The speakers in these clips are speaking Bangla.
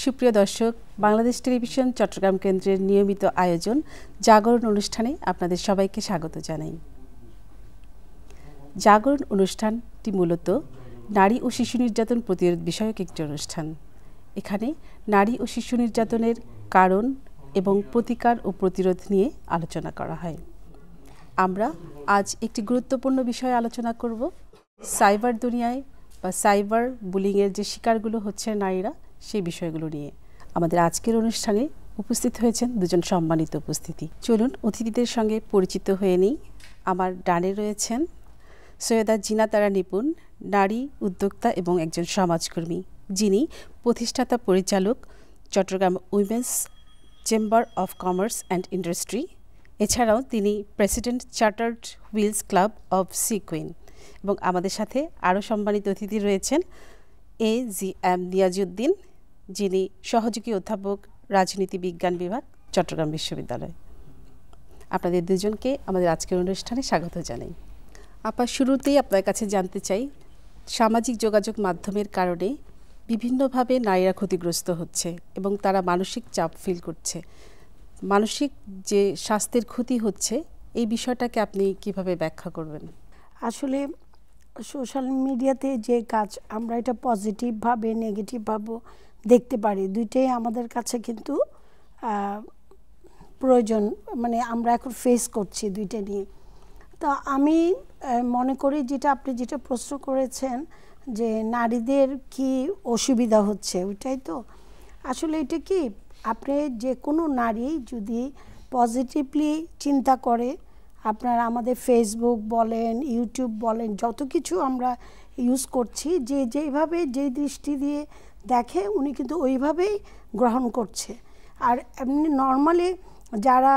সুপ্রিয় দর্শক, বাংলাদেশ টেলিভিশন চট্টগ্রাম কেন্দ্রের নিয়মিত আয়োজন জাগরণ অনুষ্ঠানে আপনাদের সবাইকে স্বাগত জানাই। জাগরণ অনুষ্ঠানটি মূলত নারী ও শিশু নির্যাতন প্রতিরোধ বিষয়ক একটি অনুষ্ঠান। এখানে নারী ও শিশু নির্যাতনের কারণ এবং প্রতিকার ও প্রতিরোধ নিয়ে আলোচনা করা হয়। আমরা আজ একটি গুরুত্বপূর্ণ বিষয়ে আলোচনা করব। সাইবার দুনিয়ায় বা সাইবার বুলিংয়ের যে শিকারগুলো হচ্ছে নারীরা, সেই বিষয়গুলো নিয়ে আমাদের আজকের অনুষ্ঠানে উপস্থিত হয়েছেন দুজন সম্মানিত উপস্থিতি। চলুন অতিথিদের সঙ্গে পরিচিত হয়ে নিই। আমার ডানে রয়েছেন সৈয়দা জিনা তারা নিপুণ, নারী উদ্যোক্তা এবং একজন সমাজকর্মী, যিনি প্রতিষ্ঠাতা পরিচালক Chittagong women's chamber of commerce and industry. এছাড়াও তিনি president chartered wheels club of sea queen. এবং আমাদের সাথে আরও সম্মানিত অতিথি রয়েছেন AGM নিয়াজউদ্দিন, যিনি সহযোগী অধ্যাপক, রাজনীতি বিজ্ঞান বিভাগ, চট্টগ্রাম বিশ্ববিদ্যালয়। আপনাদের দুজনকে আমাদের আজকের অনুষ্ঠানে স্বাগত জানাই। আপা, শুরুতেই আপনার কাছে জানতে চাই, সামাজিক যোগাযোগ মাধ্যমের কারণে বিভিন্নভাবে নারীরা ক্ষতিগ্রস্ত হচ্ছে এবং তারা মানসিক চাপ ফিল করছে। মানসিক যে স্বাস্থ্যের ক্ষতি হচ্ছে, এই বিষয়টাকে আপনি কিভাবে ব্যাখ্যা করবেন? আসলে সোশ্যাল মিডিয়াতে যে কাজ, আমরা এটা পজিটিভভাবে নেগেটিভভাবে দেখতে পারি, দুইটাই আমাদের কাছে কিন্তু প্রয়োজন। মানে আমরা এখন ফেস করছি দুইটা নিয়ে। তা আমি মনে করি আপনি যেটা প্রশ্ন করেছেন যে নারীদের কি অসুবিধা হচ্ছে, ওইটাই তো। আসলে এটা কি, আপনি যে কোনো নারী যদি পজিটিভলি চিন্তা করে, আপনার আমাদের ফেসবুক বলেন, ইউটিউব বলেন, যত কিছু আমরা ইউজ করছি, যেভাবে যে দৃষ্টি দিয়ে দেখে উনি কিন্তু ওইভাবেই গ্রহণ করছে। আর এমনি নর্মালি যারা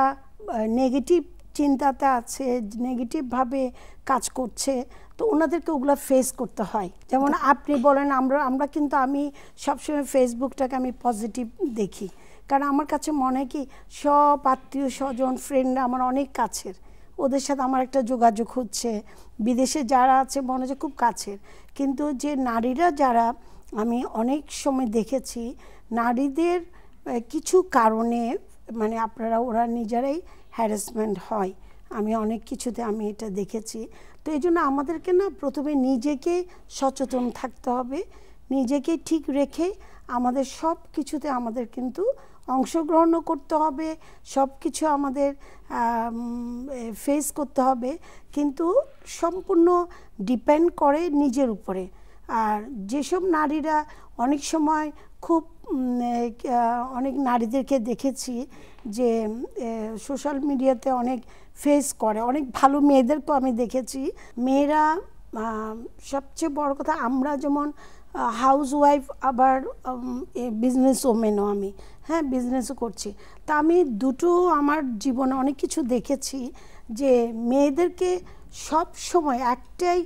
নেগেটিভ চিন্তাতে আছে, নেগেটিভভাবে কাজ করছে, তো ওনাদেরকে ওগুলো ফেস করতে হয়। যেমন আপনি বলেন, আমরা কিন্তু আমি সবসময় ফেসবুকটাকে আমি পজিটিভ দেখি, কারণ আমার কাছে মনে হয় কি, সব আত্মীয় স্বজন ফ্রেন্ডরা আমার অনেক কাছের, ওদের সাথে আমার একটা যোগাযোগ হচ্ছে। বিদেশে যারা আছে মনে হচ্ছে খুব কাছের, কিন্তু যে নারীরা যারা, আমি অনেক সময় দেখেছি নারীদের কিছু কারণে মানে ওরা নিজেরাই হ্যারাসমেন্ট হয়। আমি অনেক কিছুতে আমি এটা দেখেছি। তো এই জন্য আমাদেরকে না প্রথমে নিজেকে সচেতন থাকতে হবে, নিজেকে ঠিক রেখে আমাদের সব কিছুতে আমাদের কিন্তু অংশগ্রহণও করতে হবে, সব কিছু আমাদের ফেস করতে হবে, কিন্তু সম্পূর্ণ ডিপেন্ড করে নিজের উপরে। আর যেসব নারীরা অনেক সময় খুব অনেক নারীদেরকে দেখেছি যে সোশ্যাল মিডিয়াতে অনেক ফেস করে, অনেক ভালো মেয়েদেরকেও আমি দেখেছি। মেয়েরা সবচেয়ে বড় কথা, আমরা যেমন হাউস ওয়াইফ, আবার বিজনেস ওমেনও আমি, হ্যাঁ, বিজনেসও করছি। তা আমি দুটো আমার জীবনে অনেক কিছু দেখেছি যে মেয়েদেরকে সব সময় একটাই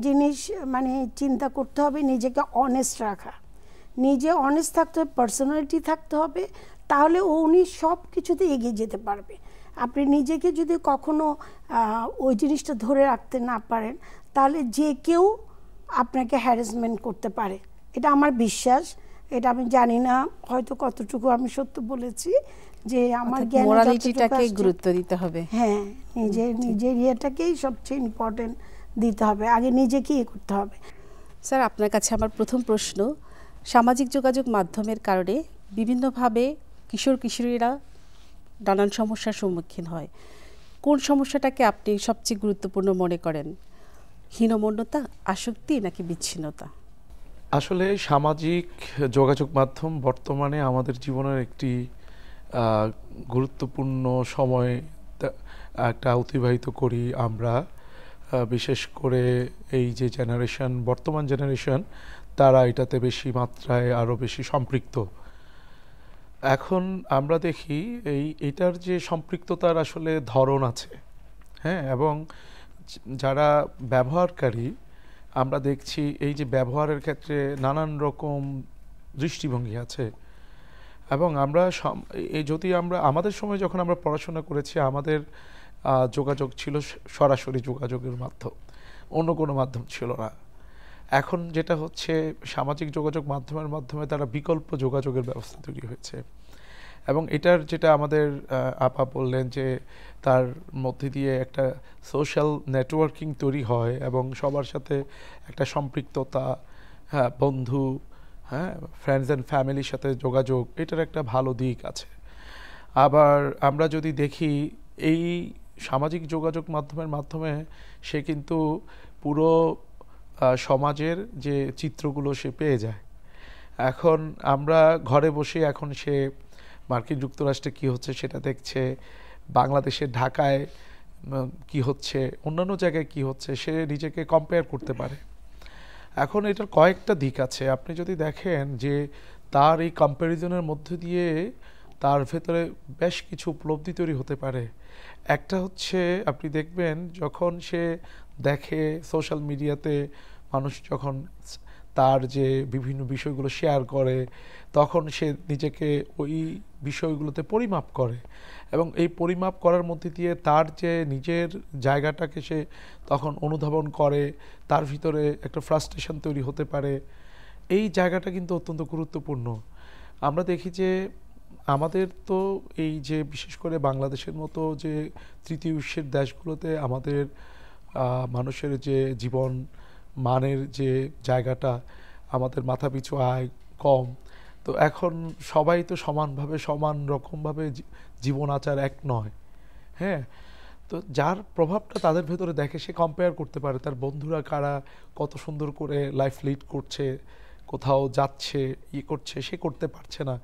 জিনিস মানে চিন্তা করতে হবে, নিজেকে অনেস্ট রাখা, নিজে অনেস্ট থাকতে হবে, পার্সোনালিটি থাকতে হবে, তাহলে উনি সব কিছুতে এগিয়ে যেতে পারবে। আপনি নিজেকে যদি কখনো ওই জিনিসটা ধরে রাখতে না পারেন, তাহলে যে কেউ আপনাকে হ্যারাসমেন্ট করতে পারে, এটা আমার বিশ্বাস। এটা আমি জানি না হয়তো কতটুকু আমি সত্য বলেছি, যে আমার জ্ঞান মোরালিটিটাকে গুরুত্ব দিতে হবে। হ্যাঁ, নিজের ইয়েটাকেই সবচেয়ে ইম্পর্টেন্ট দিতে হবে, আগে নিজেকে করতে হবে। স্যার, আপনার কাছে আমার প্রথম প্রশ্ন, সামাজিক যোগাযোগ মাধ্যমের কারণে বিভিন্নভাবে কিশোর কিশোরীরা নানান সমস্যার সম্মুখীন হয়। কোন সমস্যাটাকে আপনি সবচেয়ে গুরুত্বপূর্ণ মনে করেন? হীনমন্যতা, আসক্তি, নাকি বিচ্ছিন্নতা? আসলে সামাজিক যোগাযোগ মাধ্যম বর্তমানে আমাদের জীবনের একটি গুরুত্বপূর্ণ সময় একটা অতিবাহিত করি আমরা। বিশেষ করে এই যে জেনারেশন, বর্তমান জেনারেশন, তারা এটাতে বেশি মাত্রায় আরও বেশি সম্পৃক্ত। এখন আমরা দেখি এটার যে সম্পৃক্ততার আসলে ধরন আছে, হ্যাঁ, এবং যারা ব্যবহারকারী, আমরা দেখছি এই যে ব্যবহারের ক্ষেত্রে নানান রকম দৃষ্টিভঙ্গি আছে। এবং আমরা যদি আমাদের সময় যখন আমরা পড়াশোনা করেছি, আমাদের যোগাযোগ ছিল সরাসরি যোগাযোগের মাধ্যম, অন্য কোনো মাধ্যম ছিল না। এখন যেটা হচ্ছে সামাজিক যোগাযোগ মাধ্যমের মাধ্যমে তারা বিকল্প যোগাযোগের ব্যবস্থা তৈরি হয়েছে, এবং এটার যেটা আমাদের আপা বললেন যে তার মধ্যে দিয়ে একটা সোশ্যাল নেটওয়ার্কিং তৈরি হয় এবং সবার সাথে একটা সম্পৃক্ততা, হ্যাঁ, বন্ধু, হ্যাঁ, ফ্রেন্ডস অ্যান্ড ফ্যামিলির সাথে যোগাযোগ, এটার একটা ভালো দিক আছে। আবার আমরা যদি দেখি এই সামাজিক যোগাযোগ মাধ্যমের মাধ্যমে সে কিন্তু পুরো সমাজের যে চিত্রগুলো সে পেয়ে যায়। এখন আমরা ঘরে বসে এখন সে মার্কিন যুক্তরাষ্ট্রে কি হচ্ছে সেটা দেখছে, বাংলাদেশের ঢাকায় কি হচ্ছে, অন্যান্য জায়গায় কি হচ্ছে, সে নিজেকে কম্পেয়ার করতে পারে। এখন এটার কয়েকটা দিক আছে। আপনি যদি দেখেন যে তার এই কম্প্যারিজনের মধ্যে দিয়ে তার ভেতরে বেশ কিছু উপলব্ধি তৈরি হতে পারে। একটা হচ্ছে আপনি দেখবেন যখন সে দেখে সোশ্যাল মিডিয়াতে মানুষ যখন তার যে বিভিন্ন বিষয়গুলো শেয়ার করে, তখন সে নিজেকে ওই বিষয়গুলোতে পরিমাপ করে, এবং এই পরিমাপ করার মধ্যে দিয়ে তার যে নিজের জায়গাটাকে সে তখন অনুধাবন করে, তার ভিতরে একটা ফ্রাস্ট্রেশন তৈরি হতে পারে। এই জায়গাটা কিন্তু অত্যন্ত গুরুত্বপূর্ণ। আমরা দেখি যে আমাদের তো এই যে বিশেষ করে বাংলাদেশের মতো যে তৃতীয় বিশ্বের দেশগুলোতে আমাদের মানুষের যে জীবন মানের যে জায়গাটা, আমাদের মাথাপিছু আয় কম, তো এখন সবাই তো সমানভাবে সমান রকমভাবে জীবন আচার এক নয়, হ্যাঁ। তো যার প্রভাবটা তাদের ভেতরে দেখে সে কম্পেয়ার করতে পারে তার বন্ধুরা কারা কত সুন্দর করে লাইফ লিড করছে, কোথাও যাচ্ছে, করছে, সে করতে পারছে না।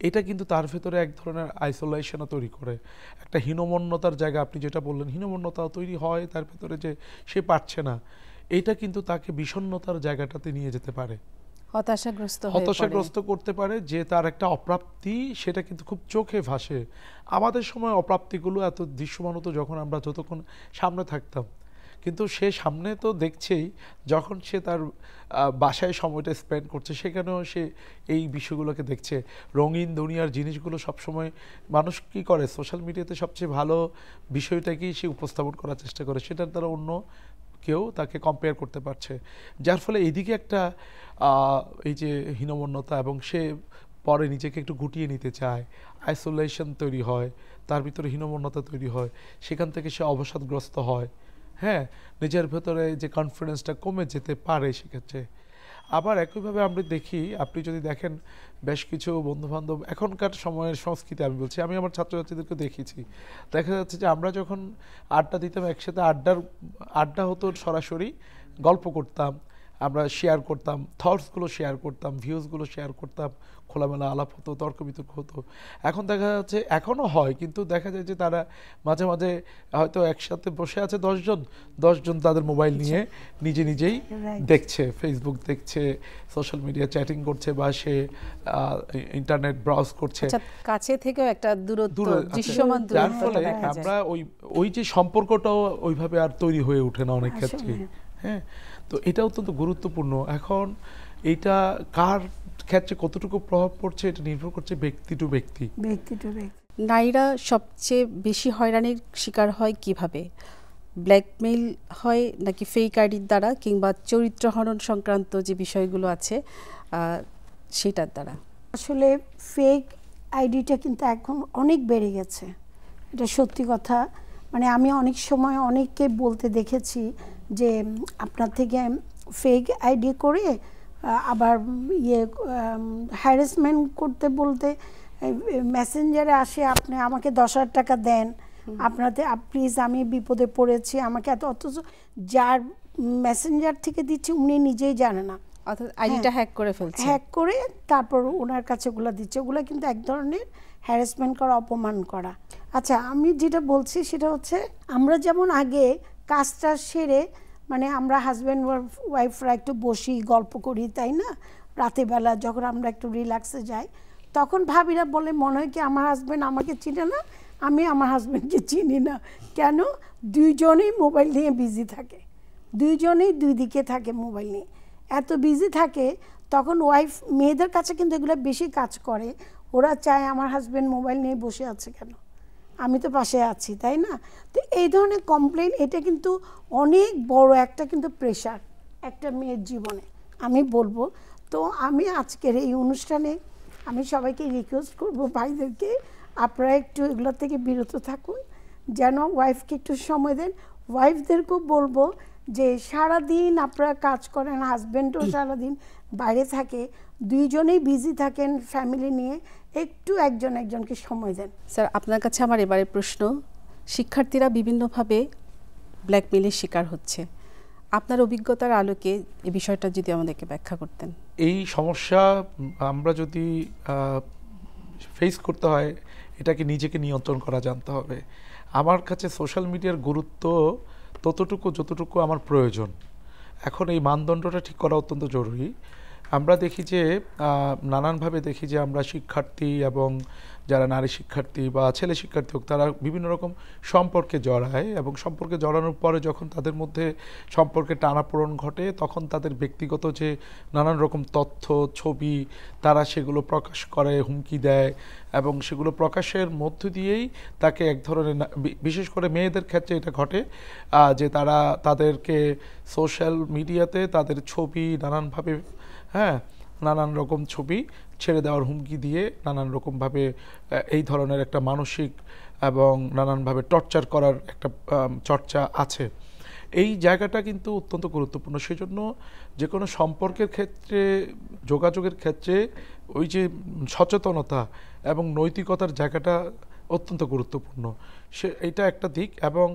এটা কিন্তু তার ভেতরে এক ধরনের আইসোলেশনও তৈরি করে, একটা হীনমন্যতার জায়গা। আপনি যেটা বললেন, হীনমন্যতাও তৈরি হয় তার ভেতরে যে সে পারছে না। এটা কিন্তু তাকে বিষণ্ণতার জায়গাটাতে নিয়ে যেতে পারে, হতাশাগ্রস্ত করতে পারে, যে তার একটা অপ্রাপ্তি সেটা কিন্তু খুব চোখে ভাসে। আমাদের সময় অপ্রাপ্তিগুলো এত দৃশ্যমান হতো যখন আমরা যতক্ষণ সামনে থাকতাম, কিন্তু সে সামনে তো দেখছেই, যখন সে তার বাসায় সময়টা স্পেন্ড করছে সেখানেও সে এই বিষয়গুলোকে দেখছে। রঙিন দুনিয়ার জিনিসগুলো সবসময় মানুষ কী করে, সোশ্যাল মিডিয়াতে সবচেয়ে ভালো বিষয়টাকেই সে উপস্থাপন করার চেষ্টা করে, সেটার দ্বারা অন্য কেউ তাকে কম্পেয়ার করতে পারছে, যার ফলে এইদিকে একটা এই যে হীনমন্যতা, এবং সে পরে নিজেকে একটু গুটিয়ে নিতে চায়, আইসোলেশন তৈরি হয়, তার ভিতরে হীনমন্যতা তৈরি হয়, সেখান থেকে সে অবসাদগ্রস্ত হয়, হ্যাঁ, নিজের ভেতরে যে কনফিডেন্সটা কমে যেতে পারে সেক্ষেত্রে। আবার একইভাবে আমরা দেখি, আপনি যদি দেখেন বেশ কিছু বন্ধুবান্ধব এখনকার সময়ের সংস্কৃতি আমি বলছি, আমি আমার ছাত্রছাত্রীদেরকে দেখেছি, দেখা যাচ্ছে যে আমরা যখন আড্ডা দিতাম একসাথে, আড্ডা হতো সরাসরি, গল্প করতাম, আমরা শেয়ার করতাম, থটসগুলো শেয়ার করতাম, ভিউজগুলো শেয়ার করতাম, খোলামেলা আলাপ হতো, তর্ক বিতর্ক হতো। এখন দেখা যাচ্ছে, এখনও হয়, কিন্তু দেখা যায় যে তারা মাঝে মাঝে হয়তো একসাথে বসে আছে 10 জন তাদের মোবাইল নিয়ে নিজেই দেখছে, ফেসবুক দেখছে, সোশ্যাল মিডিয়া চ্যাটিং করছে, বা সে ইন্টারনেট ব্রাউজ করছে, কাছে থেকেও একটা দূরত্ব, দৃশ্যমান দূরত্ব, যার ফলে আমরা ওই যে সম্পর্কটাও ওইভাবে আর তৈরি হয়ে ওঠে না অনেক ক্ষেত্রে, হ্যাঁ। তো এটা অত্যন্ত গুরুত্বপূর্ণ। এখন এইটা কার ক্ষেত্রে কতটুকু প্রভাব পড়ছে এটা নির্ভর করছে ব্যক্তি টু ব্যক্তি। নারীরা সবচেয়ে বেশি হয়রানির শিকার হয় কিভাবে? ব্ল্যাকমেইল হয় নাকি ফেক আইডির দ্বারা, কিংবা চরিত্র হনন সংক্রান্ত যে বিষয়গুলো আছে সেটার দ্বারা? আসলে ফেক আইডিটা কিন্তু এখন অনেক বেড়ে গেছে, এটা সত্যি কথা। মানে আমি অনেক সময় অনেককে বলতে দেখেছি যে আপনার থেকে ফেক আইডি করে আবার হ্যারাসমেন্ট করতে বলতে মেসেঞ্জারে আসে, আপনি আমাকে 10,000 টাকা দেন, আপনাতে প্লিজ আমি বিপদে পড়েছি আমাকে এত, অথচ যার মেসেঞ্জার থেকে দিচ্ছে উনি নিজেই জানে না, অর্থাৎ আইডিটা হ্যাক করে ফেলছে, হ্যাক করে তারপর ওনার কাছে ওগুলো দিচ্ছে। ওগুলো কিন্তু এক ধরনের হ্যারাসমেন্ট করা, অপমান করা। আচ্ছা, আমি যেটা বলছি সেটা হচ্ছে, আমরা যেমন আগে কাজটা সেরে, মানে আমরা হাজব্যান্ড ওয়াইফরা একটু বসি গল্প করি, তাই না, রাতের বেলা যখন আমরা একটু রিল্যাক্সে যাই, তখন ভাবিরা বলে মনে হয় কি আমার হাজব্যান্ড আমাকে চিনে না, আমি আমার হাজব্যান্ডকে চিনি না। কেন? দুইজনেই মোবাইল নিয়ে বিজি থাকে, দুইজনেই দুই দিকে থাকে মোবাইল নিয়ে, এত বিজি থাকে। তখন ওয়াইফ, মেয়েদের কাছে কিন্তু এগুলো বেশি কাজ করে, ওরা চায় আমার হাজব্যান্ড মোবাইল নিয়ে বসে আছে কেন, আমি তো পাশে আছি, তাই না? তো এই ধরনের কমপ্লেন, এটা কিন্তু অনেক বড় একটা কিন্তু প্রেশার একটা মেয়ের জীবনে, আমি বলবো। তো আমি আজকের এই অনুষ্ঠানে আমি সবাইকে রিকোয়েস্ট করব, ভাইদেরকে আপনারা একটু এগুলো থেকে বিরত থাকুন, যেন ওয়াইফকে একটু সময় দেন। ওয়াইফদেরকেও বলবো যে সারাদিন আপনারা কাজ করেন, হাজব্যান্ডও সারাদিন বাইরে থাকে, দুইজনেই বিজি থাকেন ফ্যামিলি নিয়ে, একটু একজন একজনকে সময় দেন। স্যার, আপনার কাছে আমার এবারে প্রশ্ন, শিক্ষার্থীরা বিভিন্নভাবে ব্ল্যাকমেইলের শিকার হচ্ছে, আপনার অভিজ্ঞতার আলোকে এই বিষয়টা যদি আমাদেরকে ব্যাখ্যা করতেন। এই সমস্যা আমরা যদি ফেস করতে হয়, এটাকে নিজেকে নিয়ন্ত্রণ করা জানতে হবে। আমার কাছে সোশ্যাল মিডিয়ার গুরুত্ব ততটুকু যতটুকু আমার প্রয়োজন। এখন এই মানদণ্ডটা ঠিক করা অত্যন্ত জরুরি। আমরা দেখি যে নানানভাবে দেখি যে আমরা শিক্ষার্থী এবং যারা নারী শিক্ষার্থী বা ছেলে শিক্ষার্থী হোক, তারা বিভিন্ন রকম সম্পর্কে জড়ায় এবং সম্পর্কে জড়ানোর পরে যখন তাদের মধ্যে সম্পর্কে টানাপোড়েন ঘটে, তখন তাদের ব্যক্তিগত যে নানান রকম তথ্য, ছবি, তারা সেগুলো প্রকাশ করে, হুমকি দেয় এবং সেগুলো প্রকাশের মধ্য দিয়েই তাকে এক ধরনের, বিশেষ করে মেয়েদের ক্ষেত্রে এটা ঘটে যে তারা তাদেরকে সোশ্যাল মিডিয়াতে তাদের ছবি নানানভাবে, নানান রকম ছবি ছেড়ে দেওয়ার হুমকি দিয়ে নানান রকমভাবে এই ধরনের একটা মানসিক এবং নানানভাবে টর্চার করার একটা চর্চা আছে। এই জায়গাটা কিন্তু অত্যন্ত গুরুত্বপূর্ণ। সেই জন্য যে কোনো সম্পর্কের ক্ষেত্রে, যোগাযোগের ক্ষেত্রে ওই যে সচেতনতা এবং নৈতিকতার জায়গাটা অত্যন্ত গুরুত্বপূর্ণ। এটা একটা দিক। এবং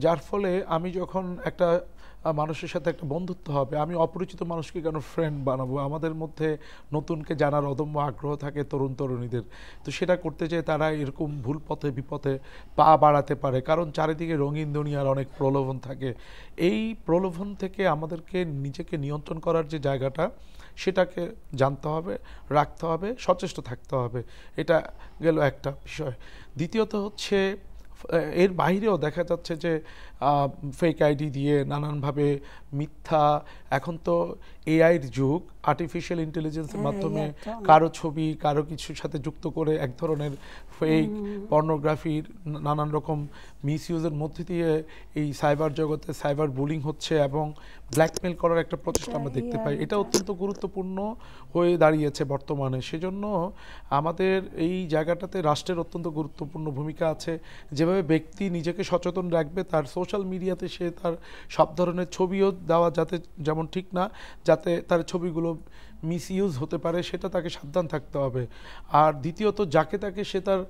যার ফলে আমি যখন একটা মানুষের সাথে একটা বন্ধুত্ব হবে, আমি অপরিচিত মানুষকে কেন ফ্রেন্ড বানাবো? আমাদের মধ্যে নতুনকে জানার অদম্য আগ্রহ থাকে তরুণ তরুণীদের, তো সেটা করতে যেয়ে তারা এরকম ভুল পথে বিপথে পা বাড়াতে পারে, কারণ চারিদিকে রঙিন দুনিয়ার অনেক প্রলোভন থাকে। এই প্রলোভন থেকে আমাদেরকে নিজেকে নিয়ন্ত্রণ করার যে জায়গাটা, সেটাকে জানতে হবে, রাখতে হবে, সচেষ্ট থাকতে হবে। এটা গেল একটা বিষয়। দ্বিতীয়ত হচ্ছে, এর বাইরেও দেখা যাচ্ছে যে ফেক আইডি দিয়ে নানানভাবে মিথ্যা, এখন তো এআইয়ের যুগ, আর্টিফিশিয়াল ইন্টেলিজেন্সের মাধ্যমে কারো ছবি কারো কিছুর সাথে যুক্ত করে এক ধরনের ফেক পর্নোগ্রাফির নানান রকম মিসইউজের মধ্যে দিয়ে এই সাইবার জগতে সাইবার বুলিং হচ্ছে এবং ব্ল্যাকমেল করার একটা প্রচেষ্টা আমরা দেখতে পাই। এটা অত্যন্ত গুরুত্বপূর্ণ হয়ে দাঁড়িয়েছে বর্তমানে। সেজন্য আমাদের এই জায়গাটাতে রাষ্ট্রের অত্যন্ত গুরুত্বপূর্ণ ভূমিকা আছে। যেভাবে ব্যক্তি নিজেকে সচেতন রাখবে, তার সোশ্যাল মিডিয়াতে সে তার সব ধরনের ছবিও দেওয়া যাতে যেমন ঠিক না, যাতে তার ছবিগুলো মিসইউজ হতে পারে, সেটা তাকে সাবধান থাকতে হবে। আর দ্বিতীয়ত, যাকে তাকে সে তার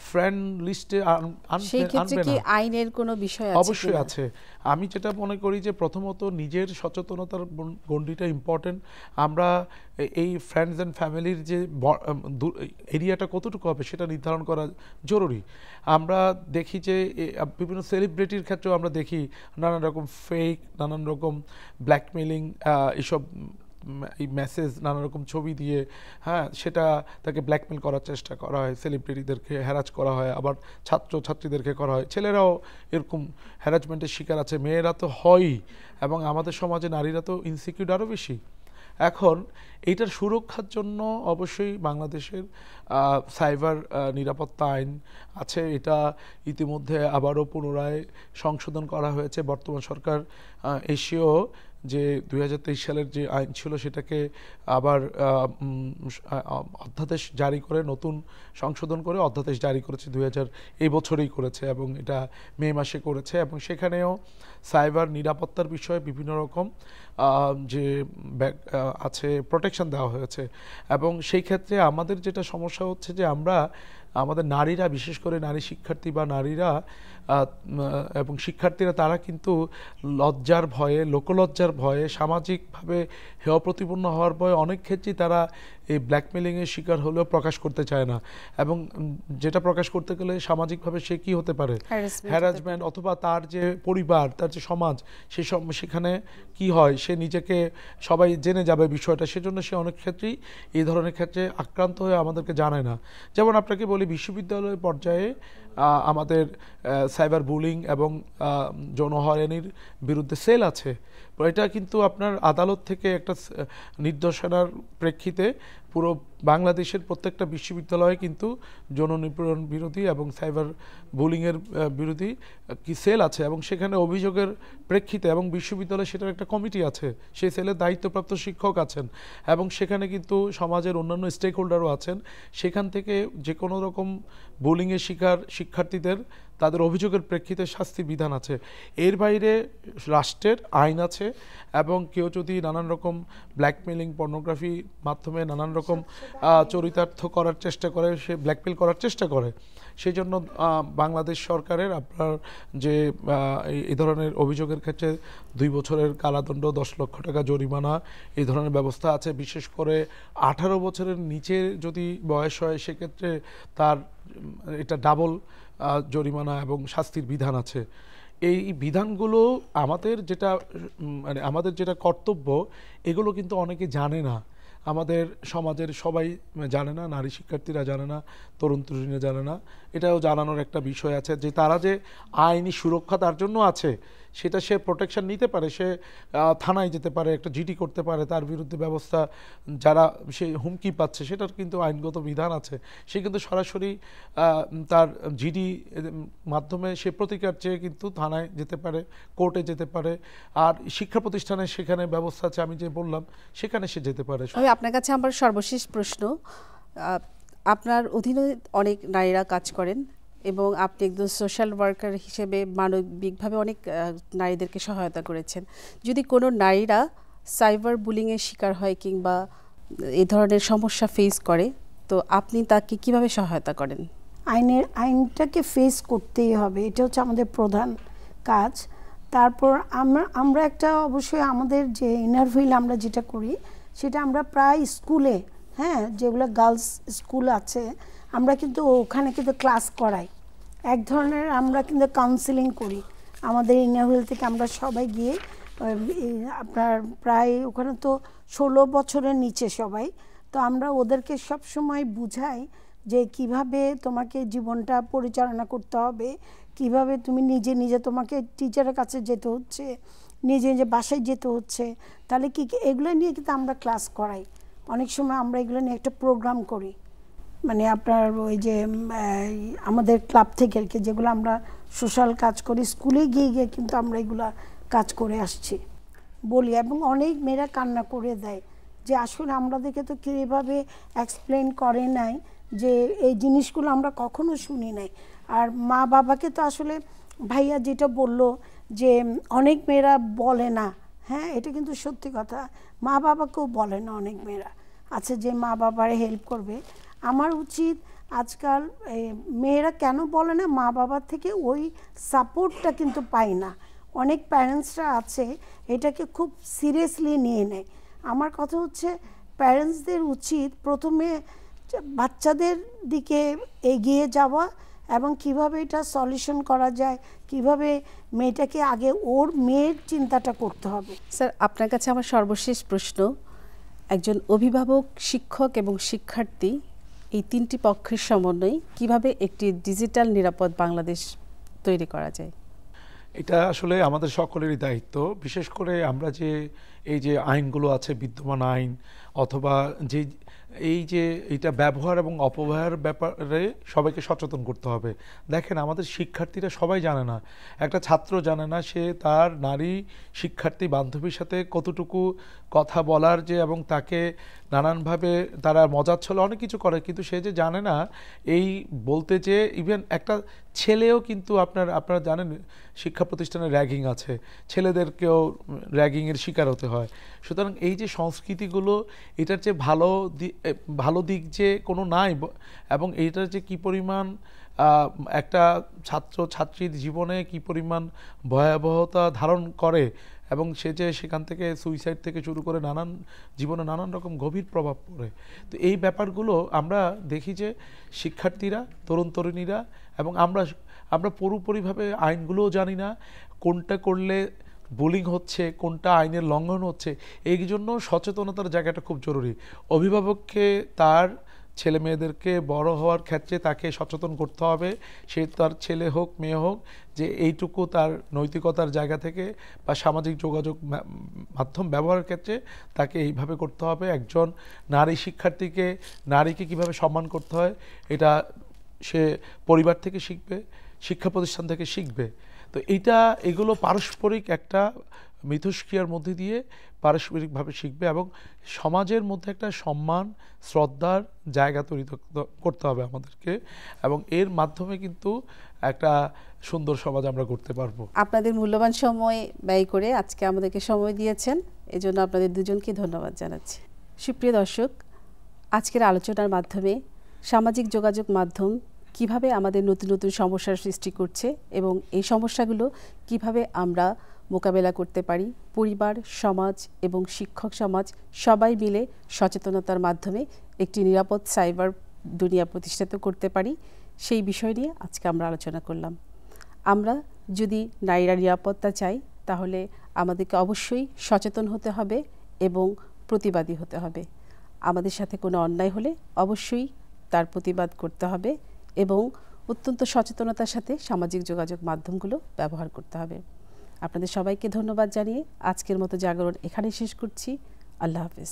ফ্রেন্ড লিস্টে আনবে না। আইনের কোনো বিষয় আছে? অবশ্যই আছে। আমি যেটা মনে করি যে প্রথমত নিজের সচেতনতার গণ্ডিটা ইম্পর্টেন্ট। আমরা এই ফ্রেন্ডস অ্যান্ড ফ্যামিলির যে এরিয়াটা কতটুকু হবে সেটা নির্ধারণ করা জরুরি। আমরা দেখি যে বিভিন্ন সেলিব্রিটির ক্ষেত্রেও আমরা দেখি নানান রকম ফেক, নানান রকম ব্ল্যাকমেলিং, এইসব এই মেসেজ, নানা রকম ছবি দিয়ে সেটা তাকে ব্ল্যাকমেল করার চেষ্টা করা হয়, সেলিব্রিটিদেরকে হ্যারাস করা হয়, আবার ছাত্র ছাত্রীদেরকে করা হয়। ছেলেরাও এরকম হ্যারাসমেন্টের শিকার আছে, মেয়েরা তো হয়ই, এবং আমাদের সমাজে নারীরা তো ইনসিকিউর আরও বেশি। এখন এইটার সুরক্ষার জন্য অবশ্যই বাংলাদেশের সাইবার নিরাপত্তা আইন আছে। এটা ইতিমধ্যে আবারও পুনরায় সংশোধন করা হয়েছে। বর্তমান সরকার এশীয় যে 2023 সালের যে আইন ছিল সেটাকে আবার অধ্যাদেশ জারি করে, নতুন সংশোধন করে অধ্যাদেশ জারি করেছে, এই বছরেই করেছে এবং এটা মে মাসে করেছে। এবং সেখানেও সাইবার নিরাপত্তার বিষয়ে বিভিন্ন রকম যে আছে প্রোটেকশন দেওয়া হয়েছে। এবং সেই ক্ষেত্রে আমাদের যেটা সমস্যা হচ্ছে যে আমাদের নারীরা, বিশেষ করে নারী শিক্ষার্থী বা নারীরা এবং শিক্ষার্থীরা, তারা কিন্তু লজ্জার ভয়ে, লোকলজ্জার ভয়ে, সামাজিকভাবে হেয় প্রতিপন্ন হওয়ার ভয়ে অনেক ক্ষেত্রেই তারা এই ব্ল্যাকমেলিংয়ের শিকার হলেও প্রকাশ করতে চায় না। এবং যেটা প্রকাশ করতে গেলে সামাজিকভাবে সে কি হতে পারে, হ্যারাসমেন্ট, অথবা তার যে পরিবার, তার যে সমাজ, সেখানে কি হয়, সে নিজেকে সবাই জেনে যাবে বিষয়টা। সেজন্য সে অনেক ক্ষেত্রেই এই ধরনের ক্ষেত্রে আক্রান্ত হয়ে আমাদেরকে জানায় না। যেমন আপনাকে বলি, বিশ্ববিদ্যালয় পর্যায়ে আমাদের সাইবার বুলিং এবং যৌন হয়রানির বিরুদ্ধে সেল আছে। এটা কিন্তু আপনার আদালত থেকে একটা নির্দেশনার প্রেক্ষিতে পুরো বাংলাদেশের প্রত্যেকটা বিশ্ববিদ্যালয়ে কিন্তু যৌন নিপীড়ন বিরোধী এবং সাইবার বুলিংয়ের বিরোধী কি সেল আছে, এবং সেখানে অভিযোগের প্রেক্ষিতে এবং বিশ্ববিদ্যালয়ে সেটার একটা কমিটি আছে, সেই সেলের দায়িত্বপ্রাপ্ত শিক্ষক আছেন, এবং সেখানে কিন্তু সমাজের অন্যান্য স্টেক হোল্ডারও আছেন। সেখান থেকে যে কোনো রকম বুলিংয়ের শিকার শিক্ষার্থীদের তাদের অভিযোগের প্রেক্ষিতে শাস্তি বিধান আছে। এর বাইরে রাষ্ট্রের আইন আছে, এবং কেউ যদি নানান রকম ব্ল্যাকমেলিং, পর্নোগ্রাফি মাধ্যমে নানান রকম চরিতার্থ করার চেষ্টা করে, সে ব্ল্যাকমেল করার চেষ্টা করে, সেই জন্য বাংলাদেশ সরকারের আপনার যে এই ধরনের অভিযোগের ক্ষেত্রে 2 বছরের কারাদণ্ড, 10 লক্ষ টাকা জরিমানা, এই ধরনের ব্যবস্থা আছে। বিশেষ করে 18 বছরের নিচে যদি বয়স হয় সেক্ষেত্রে তার এটা ডাবল জরিমানা এবং শাস্তির বিধান আছে। এই বিধানগুলো আমাদের যেটা কর্তব্য, এগুলো কিন্তু অনেকে জানে না। আমাদের সমাজের সবাই জানে না, নারী শিক্ষার্থীরা জানে না, তরুণ তরুণীরা জানে না। এটাও জানানোর একটা বিষয় আছে যে তারা যে আইনি সুরক্ষা তার জন্য আছে, সেটা সে প্রোটেকশন নিতে পারে, সে থানায় যেতে পারে, একটা জিডি করতে পারে, তার বিরুদ্ধে ব্যবস্থা, যারা সে হুমকি পাচ্ছে সেটার কিন্তু আইনগত বিধান আছে। সে কিন্তু সরাসরি তার জিডি মাধ্যমে সে প্রতিকার চেয়ে কিন্তু থানায় যেতে পারে, কোর্টে যেতে পারে। আর শিক্ষা প্রতিষ্ঠানে সেখানে ব্যবস্থা আছে, আমি যে বললাম, সেখানে সে যেতে পারে। আপনার কাছে আমার সর্বশেষ প্রশ্ন, আপনার অধীনে অনেক নারীরা কাজ করেন এবং আপনি একজন সোশ্যাল ওয়ার্কার হিসেবে মানবিকভাবে অনেক নারীদেরকে সহায়তা করেছেন। যদি কোনো নারীরা সাইবার বুলিংয়ের শিকার হয় কিংবা এই ধরনের সমস্যা ফেস করে, তো আপনি তাকে কিভাবে সহায়তা করেন? আইনটাকে ফেস করতেই হবে, এটা হচ্ছে আমাদের প্রধান কাজ। তারপর আমরা একটা অবশ্যই আমাদের যে ইনার হুইল আমরা যেটা করি, সেটা আমরা প্রায় স্কুলে, হ্যাঁ, যেগুলো গার্লস স্কুল আছে, আমরা কিন্তু ওখানে কিন্তু ক্লাস করাই। এক ধরনের আমরা কিন্তু কাউন্সিলিং করি আমাদের ইনার হুইল থেকে। আমরা সবাই গিয়ে আপনার প্রায় ওখানে তো 16 বছরের নিচে সবাই, তো আমরা ওদেরকে সব সময় বুঝাই যে কিভাবে তোমাকে জীবনটা পরিচালনা করতে হবে, কিভাবে তুমি নিজে তোমাকে টিচারের কাছে যেতে হচ্ছে, নিজে বাসায় যেতে হচ্ছে, তাহলে কি এগুলো নিয়ে কিন্তু আমরা ক্লাস করাই। অনেক সময় আমরা এগুলো নিয়ে একটা প্রোগ্রাম করি, মানে আপনার ওই যে আমাদের ক্লাব থেকে আর কি, যেগুলো আমরা সোশ্যাল কাজ করি, স্কুলে গিয়ে কিন্তু আমরা এগুলা কাজ করে আসছি বলি। এবং অনেক মেয়েরা কান্না করে দেয় যে আসলে আমাদেরকে তো কেউ এভাবে এক্সপ্লেন করে নাই, যে এই জিনিসগুলো আমরা কখনো শুনি নাই। আর মা বাবাকে তো আসলে ভাইয়া যেটা বললো যে অনেক মেয়েরা বলে না, হ্যাঁ, এটা কিন্তু সত্যি কথা, মা বাবাকেও বলে না অনেক মেয়েরা আছে যে মা বাবারে হেল্প করবে। আমার উচিত আজকাল মেয়েরা কেন বলে না, মা বাবার থেকে ওই সাপোর্টটা কিন্তু পায় না। অনেক প্যারেন্টসরা আছে এটাকে খুব সিরিয়াসলি নিয়ে নেয়। আমার কথা হচ্ছে প্যারেন্টসদের উচিত প্রথমে বাচ্চাদের দিকে এগিয়ে যাওয়া এবং কিভাবে এটা সলিউশন করা যায়, কিভাবে মেয়েটাকে আগে ওর মেয়ের চিন্তাটা করতে হবে। স্যার, আপনার কাছে আমার সর্বশেষ প্রশ্ন, একজন অভিভাবক, শিক্ষক এবং শিক্ষার্থী, এই 3টি পক্ষের সমন্বয়ে কিভাবে একটি ডিজিটাল নিরাপদ বাংলাদেশ তৈরি করা যায়? এটা আসলে আমাদের সকলেরই দায়িত্ব। বিশেষ করে আমরা যে এই যে আইনগুলো আছে, বিদ্যমান আইন, অথবা যে এটা ব্যবহার এবং অপব্যবহার ব্যাপারে সবাইকে সচেতন করতে হবে। দেখেন, আমাদের শিক্ষার্থীরা সবাই জানে না, একটা ছাত্র জানে না সে তার নারী শিক্ষার্থী বান্ধবীর সাথে কতটুকু কথা বলার যে, এবং তাকে নানানভাবে তারা মজার ছলে অনেক কিছু করে, কিন্তু সে যে জানে না এই বলতে যে ইভেন একটা ছেলেও কিন্তু আপনারা জানেন শিক্ষা প্রতিষ্ঠানে র্যাগিং আছে, ছেলেদেরকেও র্যাগিংয়ের শিকার হতে হয়। সুতরাং এই যে সংস্কৃতিগুলো, এটার যে ভালো দিক যে কোনো নাই, এবং এইটার যে কি পরিমাণ একটা ছাত্রীর জীবনে কি পরিমাণ ভয়াবহতা ধারণ করে, এবং সে যে সেখান থেকে সুইসাইড থেকে শুরু করে জীবনে নানান রকম গভীর প্রভাব পড়ে। তো এই ব্যাপারগুলো আমরা দেখি যে শিক্ষার্থীরা, তরুণ তরুণীরা এবং আমরা পুরোপুরিভাবে আইনগুলোও জানি না, কোনটা করলে বুলিং হচ্ছে, কোনটা আইনের লঙ্ঘন হচ্ছে। এই জন্য সচেতনতার জায়গাটা খুব জরুরি। অভিভাবককে তার ছেলে মেয়েদেরকে বড় হওয়ার ক্ষেত্রে তাকে সচেতন করতে হবে, সে তার ছেলে হোক মেয়ে হোক, যে এইটুকু তার নৈতিকতার জায়গা থেকে বা সামাজিক যোগাযোগ মাধ্যম ব্যবহারের ক্ষেত্রে তাকে এইভাবে করতে হবে। একজন নারী শিক্ষার্থীকে, নারীকে কিভাবে সম্মান করতে হয় এটা সে পরিবার থেকে শিখবে, শিক্ষা প্রতিষ্ঠান থেকে শিখবে। তো এগুলো পারস্পরিক একটা মিথস্ক্রিয়ার মধ্যে দিয়ে পারস্পরিকভাবে শিখবে এবং সমাজের মধ্যে একটা সম্মান শ্রদ্ধার জায়গা তৈরি করতে হবে আমাদেরকে, এবং এর মাধ্যমে কিন্তু একটা সুন্দর সমাজ আমরা করতে পারবো। আপনাদের মূল্যবান সময় ব্যয় করে আজকে আমাদেরকে সময় দিয়েছেন, এজন্য আপনাদের দুজনকে ধন্যবাদ জানাচ্ছি। সুপ্রিয় দর্শক, আজকের আলোচনার মাধ্যমে সামাজিক যোগাযোগ মাধ্যম কিভাবে আমাদের নতুন নতুন সমস্যার সৃষ্টি করছে এবং এই সমস্যাগুলো কিভাবে আমরা মোকাবেলা করতে পারি, পরিবার, সমাজ এবং শিক্ষক সমাজ সবাই মিলে সচেতনতার মাধ্যমে একটি নিরাপদ সাইবার দুনিয়া প্রতিষ্ঠিত করতে পারি, সেই বিষয় নিয়ে আজকে আমরা আলোচনা করলাম। আমরা যদি নারীরা নিরাপত্তা চাই তাহলে আমাদেরকে অবশ্যই সচেতন হতে হবে এবং প্রতিবাদী হতে হবে। আমাদের সাথে কোনো অন্যায় হলে অবশ্যই তার প্রতিবাদ করতে হবে এবং অত্যন্ত সচেতনতার সাথে সামাজিক যোগাযোগ মাধ্যমগুলো ব্যবহার করতে হবে। আপনাদের সবাইকে ধন্যবাদ জানিয়ে আজকের মতো জাগরণ এখানেই শেষ করছি। আল্লাহ হাফেজ।